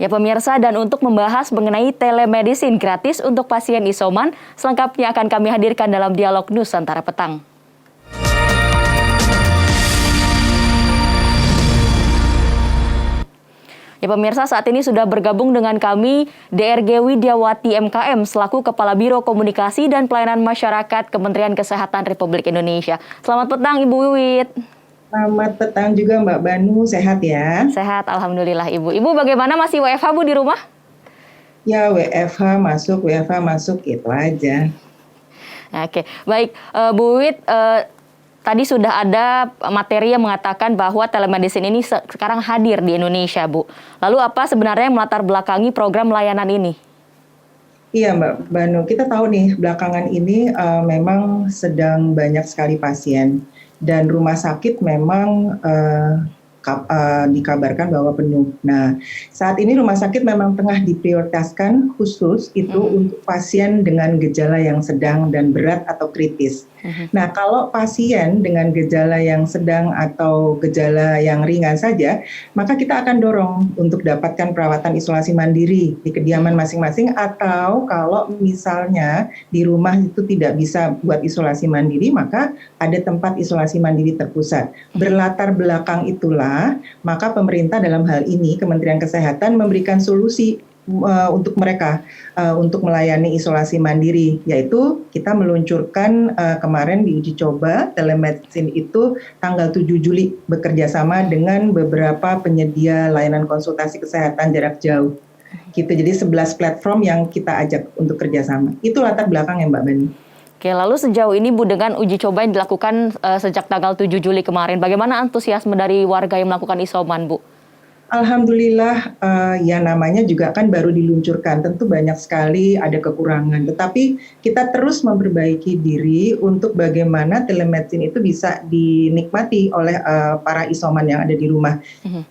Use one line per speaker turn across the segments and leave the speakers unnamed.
Ya pemirsa, dan untuk membahas mengenai telemedicine gratis untuk pasien isoman, selengkapnya akan kami hadirkan dalam Dialog Nusantara Petang. Ya pemirsa, saat ini sudah bergabung dengan kami DRG Widiawati MKM selaku Kepala Biro Komunikasi dan Pelayanan Masyarakat Kementerian Kesehatan Republik Indonesia. Selamat petang Ibu Wiwit.
Selamat petang juga Mbak Banu, sehat ya?
Sehat, Alhamdulillah Ibu. Ibu bagaimana, masih WFH Bu di rumah?
Ya WFH masuk, itu aja.
Oke, baik Bu Wiwit, tadi sudah ada materi yang mengatakan bahwa telemedicine ini sekarang hadir di Indonesia Bu. Lalu apa sebenarnya yang melatar belakangi program layanan ini?
Iya Mbak Banu, kita tahu nih belakangan ini memang sedang banyak sekali pasien. Dan rumah sakit memang dikabarkan bahwa penuh. Nah, saat ini rumah sakit memang tengah diprioritaskan khusus itu untuk pasien dengan gejala yang sedang dan berat atau kritis. Nah, kalau pasien dengan gejala yang sedang atau gejala yang ringan saja, maka kita akan dorong untuk dapatkan perawatan isolasi mandiri di kediaman masing-masing, atau kalau misalnya di rumah itu tidak bisa buat isolasi mandiri, maka ada tempat isolasi mandiri terpusat. Berlatar belakang itulah, maka pemerintah dalam hal ini Kementerian Kesehatan memberikan solusi untuk mereka untuk melayani isolasi mandiri, yaitu kita meluncurkan kemarin di uji coba telemedicine itu tanggal 7 Juli bekerja sama dengan beberapa penyedia layanan konsultasi kesehatan jarak jauh. Gitu. Jadi 11 platform yang kita ajak untuk kerjasama. Itu latar belakang ya Mbak Bani.
Oke, lalu sejauh ini Bu, dengan uji coba yang dilakukan sejak tanggal 7 Juli kemarin, bagaimana antusiasme dari warga yang melakukan isoman Bu?
Alhamdulillah, ya namanya juga kan baru diluncurkan, tentu banyak sekali ada kekurangan. Tetapi kita terus memperbaiki diri untuk bagaimana telemedicine itu bisa dinikmati oleh para isoman yang ada di rumah.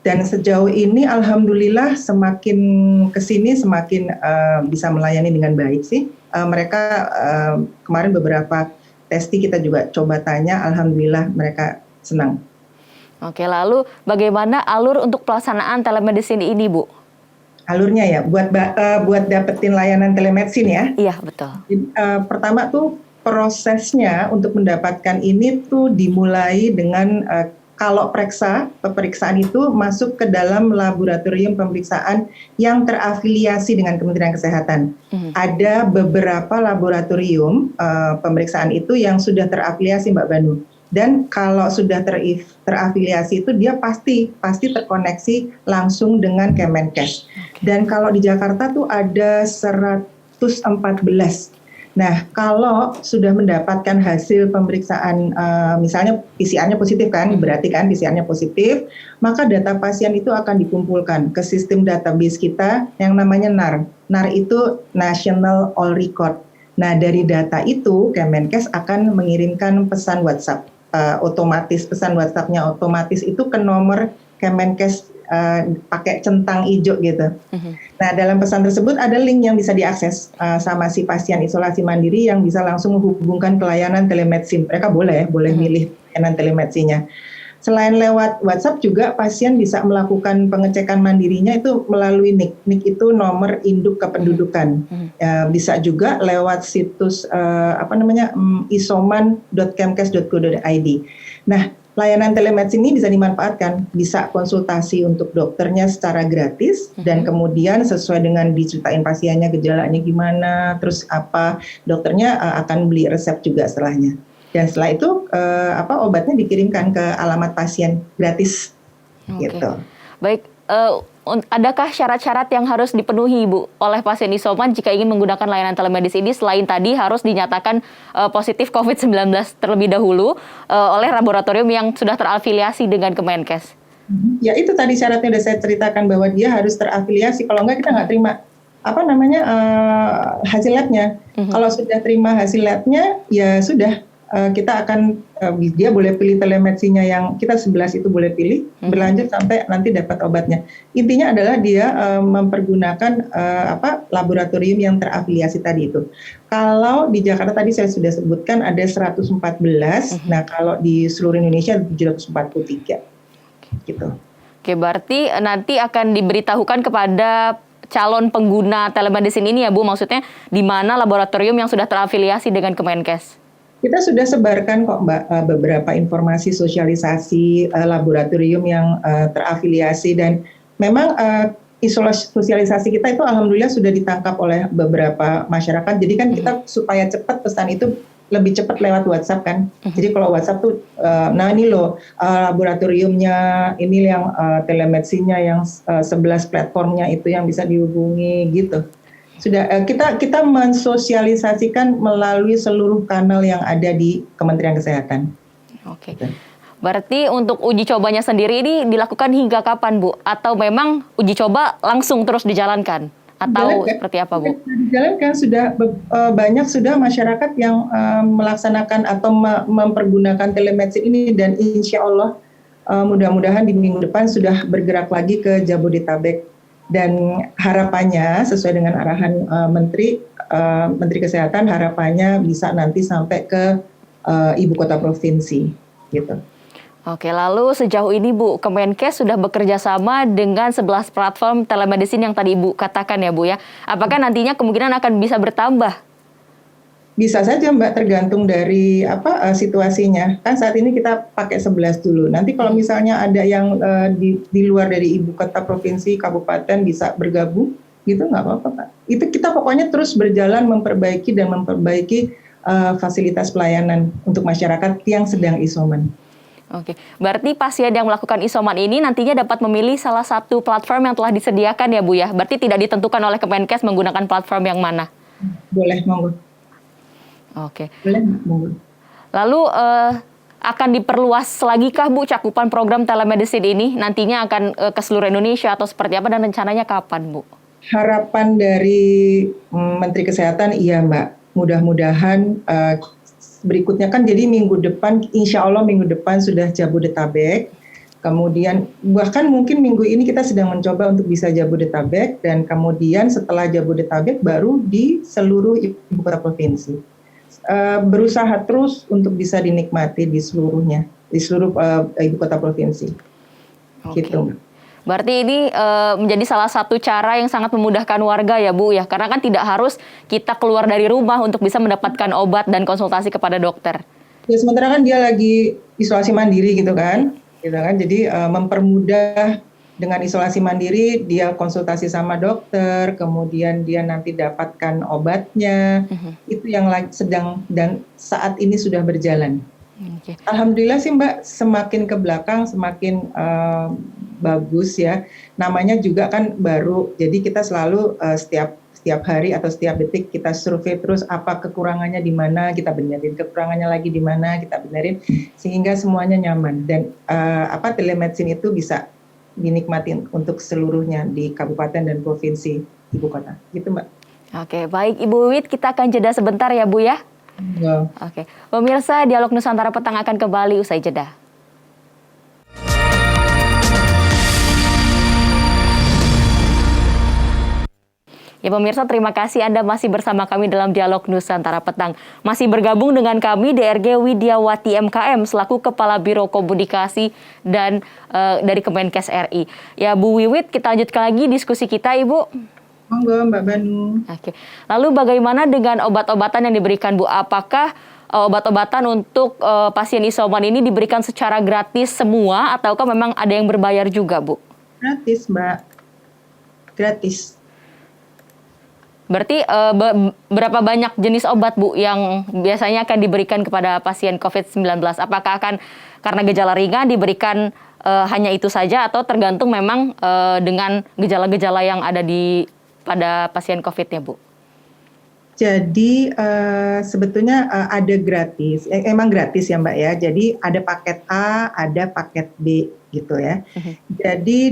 Dan sejauh ini Alhamdulillah semakin kesini semakin bisa melayani dengan baik sih. Mereka kemarin beberapa testi kita juga coba tanya, Alhamdulillah mereka senang.
Oke, lalu bagaimana alur untuk pelaksanaan telemedicine ini, Bu?
Alurnya ya, buat dapetin layanan telemedicine ya?
Iya, betul.
Pertama tuh prosesnya untuk mendapatkan ini tuh dimulai dengan kalau pemeriksaan itu masuk ke dalam laboratorium pemeriksaan yang terafiliasi dengan Kementerian Kesehatan. Ada beberapa laboratorium pemeriksaan itu yang sudah terafiliasi Mbak Banu. Dan kalau sudah terafiliasi itu dia pasti terkoneksi langsung dengan Kemenkes. Dan kalau di Jakarta tuh ada 114. Nah, kalau sudah mendapatkan hasil pemeriksaan, misalnya PCR-nya positif kan, berarti kan PCR-nya positif, maka data pasien itu akan dikumpulkan ke sistem database kita yang namanya NAR. NAR itu National All Record. Nah, dari data itu Kemenkes akan mengirimkan pesan WhatsApp. Otomatis, pesan WhatsApp-nya otomatis itu ke nomor Kemenkes pakai centang hijau gitu. Nah, dalam pesan tersebut ada link yang bisa diakses sama si pasien isolasi mandiri yang bisa langsung menghubungkan ke layanan telemedicine. Mereka boleh milih layanan telemedicine-nya. Selain lewat WhatsApp juga pasien bisa melakukan pengecekan mandirinya itu melalui NIK. NIK itu nomor induk kependudukan. Bisa juga lewat situs isoman.kemkes.go.id. Nah, layanan telemedicine ini bisa dimanfaatkan, bisa konsultasi untuk dokternya secara gratis dan kemudian sesuai dengan diceritain pasiennya gejalanya gimana, terus apa dokternya akan beli resep juga setelahnya. Dan setelah itu obatnya dikirimkan ke alamat pasien gratis. Gitu.
Baik, adakah syarat-syarat yang harus dipenuhi Bu oleh pasien isoman jika ingin menggunakan layanan telemedicine ini, selain tadi harus dinyatakan positif COVID-19 terlebih dahulu oleh laboratorium yang sudah terafiliasi dengan Kemenkes?
Ya itu tadi syaratnya udah saya ceritakan bahwa dia harus terafiliasi, kalau enggak kita nggak terima hasil labnya. Kalau sudah terima hasil labnya ya sudah. Kita akan dia boleh pilih telemedicine-nya yang kita 11 itu boleh pilih, berlanjut sampai nanti dapat obatnya. Intinya adalah dia mempergunakan laboratorium yang terafiliasi tadi itu. Kalau di Jakarta tadi saya sudah sebutkan ada 114, nah kalau di seluruh Indonesia 743 gitu.
Oke, berarti nanti akan diberitahukan kepada calon pengguna telemedicine ini ya Bu, maksudnya di mana laboratorium yang sudah terafiliasi dengan Kemenkes?
Kita sudah sebarkan kok Mbak beberapa informasi sosialisasi laboratorium yang terafiliasi dan memang sosialisasi kita itu alhamdulillah sudah ditangkap oleh beberapa masyarakat. Jadi kan kita supaya cepat pesan itu lebih cepat lewat WhatsApp kan. Jadi kalau WhatsApp tuh, nah ini loh laboratoriumnya, ini yang telemedicine-nya yang 11 platformnya itu yang bisa dihubungi gitu. Sudah kita mensosialisasikan melalui seluruh kanal yang ada di Kementerian Kesehatan.
Oke. Berarti untuk uji cobanya sendiri ini dilakukan hingga kapan, Bu? Atau memang uji coba langsung terus dijalankan? Atau seperti apa, Bu?
Dijalankan, sudah banyak sudah masyarakat yang melaksanakan atau mempergunakan telemedicine ini dan insya Allah mudah-mudahan di minggu depan sudah bergerak lagi ke Jabodetabek. Dan harapannya sesuai dengan arahan Menteri Kesehatan, harapannya bisa nanti sampai ke ibu kota provinsi, gitu.
Oke, lalu sejauh ini Bu, Kemenkes sudah bekerja sama dengan 11 platform telemedicine yang tadi Ibu katakan ya Bu ya. Apakah nantinya kemungkinan akan bisa bertambah?
Bisa saja Mbak, tergantung dari situasinya. Kan saat ini kita pakai 11 dulu. Nanti kalau misalnya ada yang di luar dari ibu kota provinsi, kabupaten bisa bergabung, gitu nggak apa-apa Pak. Itu kita pokoknya terus berjalan memperbaiki fasilitas pelayanan untuk masyarakat yang sedang isoman.
Oke, berarti pasien yang melakukan isoman ini nantinya dapat memilih salah satu platform yang telah disediakan ya Bu ya? Berarti tidak ditentukan oleh Kemenkes menggunakan platform yang mana?
Boleh, monggo.
Oke.
Boleh, monggo.
Lalu akan diperluas lagi kah Bu cakupan program telemedicine ini? Nantinya akan ke seluruh Indonesia atau seperti apa dan rencananya kapan Bu?
Harapan dari Menteri Kesehatan iya Mbak, mudah-mudahan berikutnya kan jadi minggu depan, insya Allah minggu depan sudah Jabodetabek. Kemudian bahkan mungkin minggu ini kita sedang mencoba untuk bisa Jabodetabek dan kemudian setelah Jabodetabek baru di seluruh ibu kota provinsi. Berusaha terus untuk bisa dinikmati di seluruhnya, di seluruh ibu kota provinsi.
Oke.
Gitu.
Berarti ini menjadi salah satu cara yang sangat memudahkan warga ya Bu ya, karena kan tidak harus kita keluar dari rumah untuk bisa mendapatkan obat dan konsultasi kepada dokter.
Ya, sementara kan dia lagi isolasi mandiri gitu kan. Jadi mempermudah dengan isolasi mandiri, dia konsultasi sama dokter, kemudian dia nanti dapatkan obatnya. Itu yang sedang dan saat ini sudah berjalan.
Okay.
Alhamdulillah sih Mbak, semakin ke belakang semakin bagus ya. Namanya juga kan baru, jadi kita selalu setiap hari atau setiap detik kita survei terus apa kekurangannya di mana, kita benerin, kekurangannya lagi di mana, kita benerin sehingga semuanya nyaman dan telemedicine itu bisa dinikmatin untuk seluruhnya di kabupaten dan provinsi ibu kota. Gitu Mbak.
Oke, baik Ibu Wiwit, kita akan jeda sebentar ya Bu ya.
Ya.
Oke, pemirsa Dialog Nusantara Petang akan kembali usai jeda. Ya pemirsa, terima kasih Anda masih bersama kami dalam Dialog Nusantara Petang. Masih bergabung dengan kami DRG Widiawati MKM selaku Kepala Biro Komunikasi dan dari Kemenkes RI. Ya Bu Wiwit, kita lanjutkan lagi diskusi kita Ibu.
Monggo Mbak Banu.
Oke. Lalu bagaimana dengan obat-obatan yang diberikan Bu? Apakah obat-obatan untuk pasien isoman ini diberikan secara gratis semua ataukah memang ada yang berbayar juga Bu?
Gratis Mbak. Gratis.
Berarti berapa banyak jenis obat Bu yang biasanya akan diberikan kepada pasien COVID-19? Apakah akan karena gejala ringan diberikan hanya itu saja atau tergantung memang dengan gejala-gejala yang ada pada pasien COVID-nya Bu?
Jadi sebetulnya ada gratis, emang gratis ya Mbak ya. Jadi ada paket A, ada paket B gitu ya. Jadi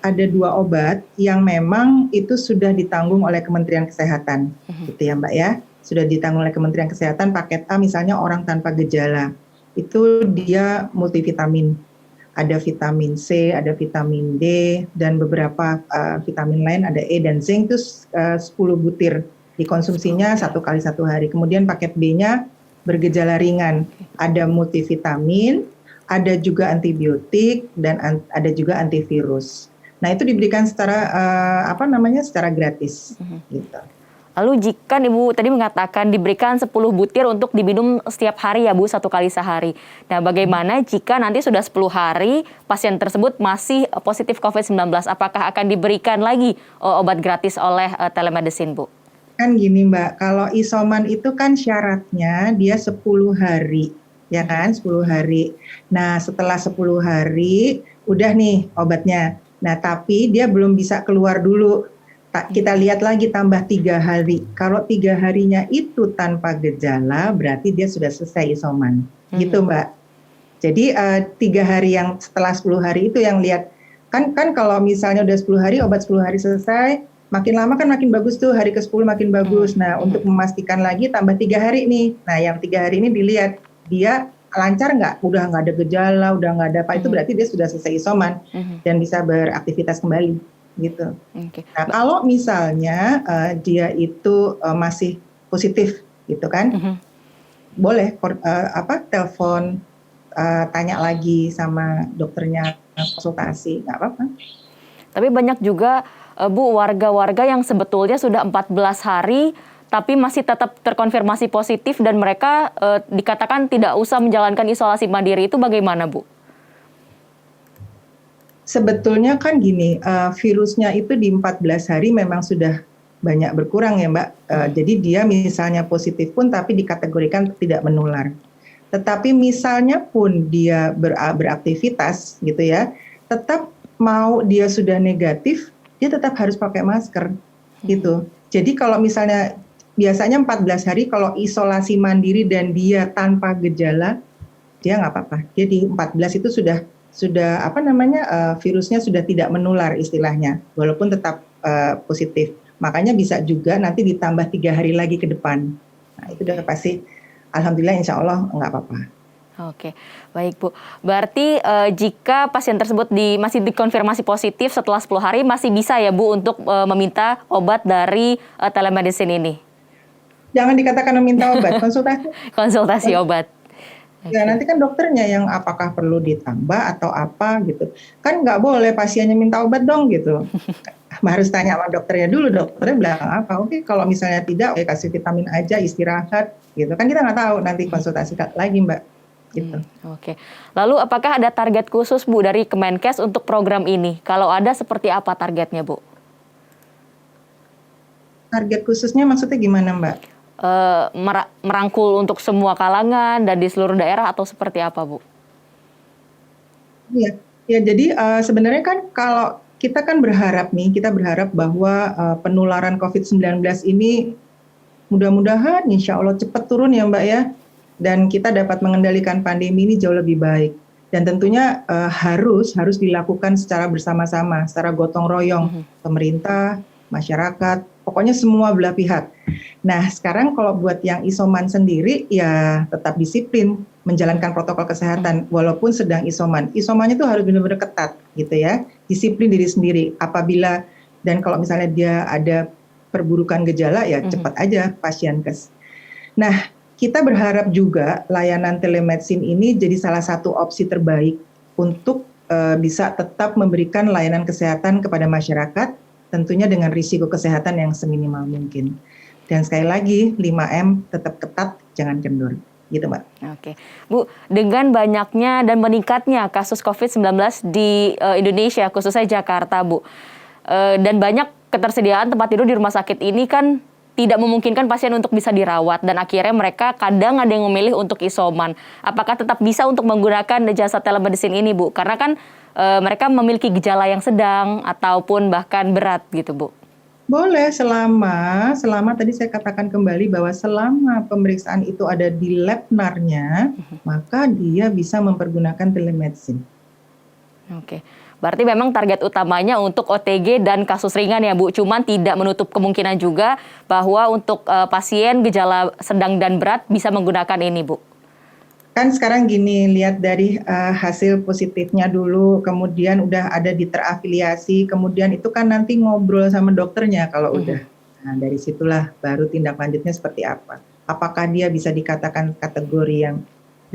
ada dua obat yang memang itu sudah ditanggung oleh Kementerian Kesehatan, gitu ya Mbak ya. Sudah ditanggung oleh Kementerian Kesehatan. Paket A misalnya orang tanpa gejala, itu dia multivitamin. Ada vitamin C, ada vitamin D, dan beberapa vitamin lain, ada E dan zinc itu 10 butir. Dikonsumsinya 1 kali 1 hari. Kemudian paket B-nya bergejala ringan. Ada multivitamin, ada juga antibiotik dan ada juga antivirus. Nah, itu diberikan secara secara gratis gitu.
Lalu jika Ibu tadi mengatakan diberikan 10 butir untuk diminum setiap hari ya Bu, 1 kali sehari. Nah, bagaimana jika nanti sudah 10 hari pasien tersebut masih positif COVID-19? Apakah akan diberikan lagi obat gratis oleh telemedicine Bu?
Kan gini Mbak, kalau isoman itu kan syaratnya dia 10 hari, ya kan, 10 hari. Nah, setelah 10 hari udah nih obatnya. Nah, tapi dia belum bisa keluar dulu. Kita lihat lagi tambah 3 hari. Kalau 3 harinya itu tanpa gejala, berarti dia sudah selesai isoman. Gitu Mbak. Jadi 3 hari yang setelah 10 hari itu yang lihat. Kan kalau misalnya udah 10 hari, obat 10 hari selesai, makin lama kan makin bagus tuh, hari ke-10 makin bagus. Nah, untuk memastikan lagi tambah 3 hari nih. Nah, yang 3 hari ini dilihat, dia lancar nggak? Udah nggak ada gejala, udah nggak ada apa, itu berarti dia sudah selesai isoman dan bisa beraktivitas kembali. Gitu. Nah, kalau misalnya dia itu masih positif, gitu kan, boleh telepon, tanya lagi sama dokternya, konsultasi, nggak apa-apa.
Tapi banyak juga Bu, warga-warga yang sebetulnya sudah 14 hari tapi masih tetap terkonfirmasi positif dan mereka dikatakan tidak usah menjalankan isolasi mandiri, itu bagaimana Bu?
Sebetulnya kan gini, virusnya itu di 14 hari memang sudah banyak berkurang ya Mbak. Jadi dia misalnya positif pun tapi dikategorikan tidak menular. Tetapi misalnya pun dia beraktivitas gitu ya, tetap mau dia sudah negatif, dia tetap harus pakai masker gitu. Jadi kalau misalnya biasanya 14 hari kalau isolasi mandiri dan dia tanpa gejala, dia nggak apa-apa. Dia di 14 itu sudah virusnya sudah tidak menular istilahnya, walaupun tetap positif. Makanya bisa juga nanti ditambah 3 hari lagi ke depan. Nah, itu udah pasti, alhamdulillah insya Allah nggak apa-apa.
Oke, baik Bu. Berarti jika pasien tersebut masih dikonfirmasi positif setelah 10 hari, masih bisa ya Bu untuk meminta obat dari telemedicine ini?
Jangan dikatakan meminta obat, konsultasi.
Konsultasi obat.
Ya nanti kan dokternya yang apakah perlu ditambah atau apa gitu. Kan nggak boleh pasiennya minta obat dong gitu. Harus tanya sama dokternya dulu, dokternya bilang apa. Oke, kalau misalnya tidak, oke kasih vitamin aja, istirahat gitu. Kan kita nggak tahu, nanti konsultasi lagi Mbak. Gitu.
Oke. Lalu apakah ada target khusus Bu dari Kemenkes untuk program ini? Kalau ada, seperti apa targetnya Bu?
Target khususnya maksudnya gimana Mbak?
Merangkul untuk semua kalangan dan di seluruh daerah atau seperti apa Bu?
Iya, ya jadi sebenarnya kan kalau kita kan berharap bahwa penularan COVID-19 ini mudah-mudahan insya Allah cepat turun ya Mbak ya, dan kita dapat mengendalikan pandemi ini jauh lebih baik. Dan tentunya harus dilakukan secara bersama-sama, secara gotong royong, pemerintah, masyarakat, pokoknya semua belah pihak. Nah, sekarang kalau buat yang isoman sendiri, ya tetap disiplin menjalankan protokol kesehatan walaupun sedang isoman. Isomannya itu harus benar-benar ketat gitu ya, disiplin diri sendiri. Apabila dan kalau misalnya dia ada perburukan gejala, ya cepat aja pasienkes. Nah, kita berharap juga layanan telemedicine ini jadi salah satu opsi terbaik untuk bisa tetap memberikan layanan kesehatan kepada masyarakat, tentunya dengan risiko kesehatan yang seminimal mungkin. Dan sekali lagi, 5M tetap ketat, jangan kendor. Gitu Mbak.
Oke. Bu, dengan banyaknya dan meningkatnya kasus COVID-19 di Indonesia, khususnya Jakarta Bu, dan banyak ketersediaan tempat tidur di rumah sakit ini kan tidak memungkinkan pasien untuk bisa dirawat, dan akhirnya mereka kadang ada yang memilih untuk isoman. Apakah tetap bisa untuk menggunakan jasa telemedicine ini Bu? Karena kan mereka memiliki gejala yang sedang ataupun bahkan berat gitu Bu.
Boleh selama tadi saya katakan kembali bahwa selama pemeriksaan itu ada di lab NAR-nya, maka dia bisa mempergunakan telemedicine.
Oke. Berarti memang target utamanya untuk OTG dan kasus ringan ya Bu, cuman tidak menutup kemungkinan juga bahwa untuk pasien gejala sedang dan berat bisa menggunakan ini Bu.
Kan sekarang gini, lihat dari hasil positifnya dulu, kemudian udah ada di terafiliasi, kemudian itu kan nanti ngobrol sama dokternya kalau udah. Nah, dari situlah baru tindak lanjutnya seperti apa. Apakah dia bisa dikatakan kategori yang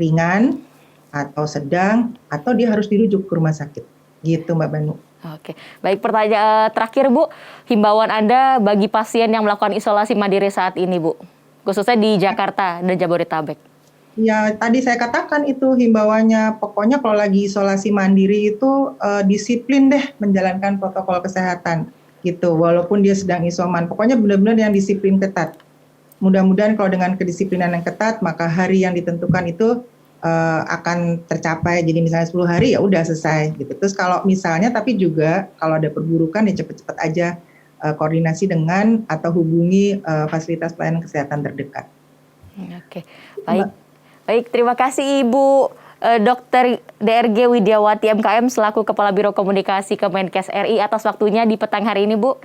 ringan atau sedang, atau dia harus dirujuk ke rumah sakit. Gitu Mbak Banu.
Oke, baik, pertanyaan terakhir Bu, himbauan Anda bagi pasien yang melakukan isolasi mandiri saat ini Bu, khususnya di Jakarta dan Jabodetabek.
Ya, tadi saya katakan itu himbauannya, pokoknya kalau lagi isolasi mandiri itu disiplin deh menjalankan protokol kesehatan gitu, walaupun dia sedang isoman. Pokoknya benar-benar yang disiplin ketat. Mudah-mudahan kalau dengan kedisiplinan yang ketat, maka hari yang ditentukan itu akan tercapai. Jadi misalnya 10 hari ya udah selesai gitu. Terus kalau misalnya, tapi juga kalau ada perburukan ya cepet-cepet aja koordinasi dengan atau hubungi fasilitas pelayanan kesehatan terdekat.
Oke, baik. Baik, terima kasih Ibu Dr. DRG Widiawati MKM selaku Kepala Biro Komunikasi Kemenkes RI atas waktunya di petang hari ini Bu.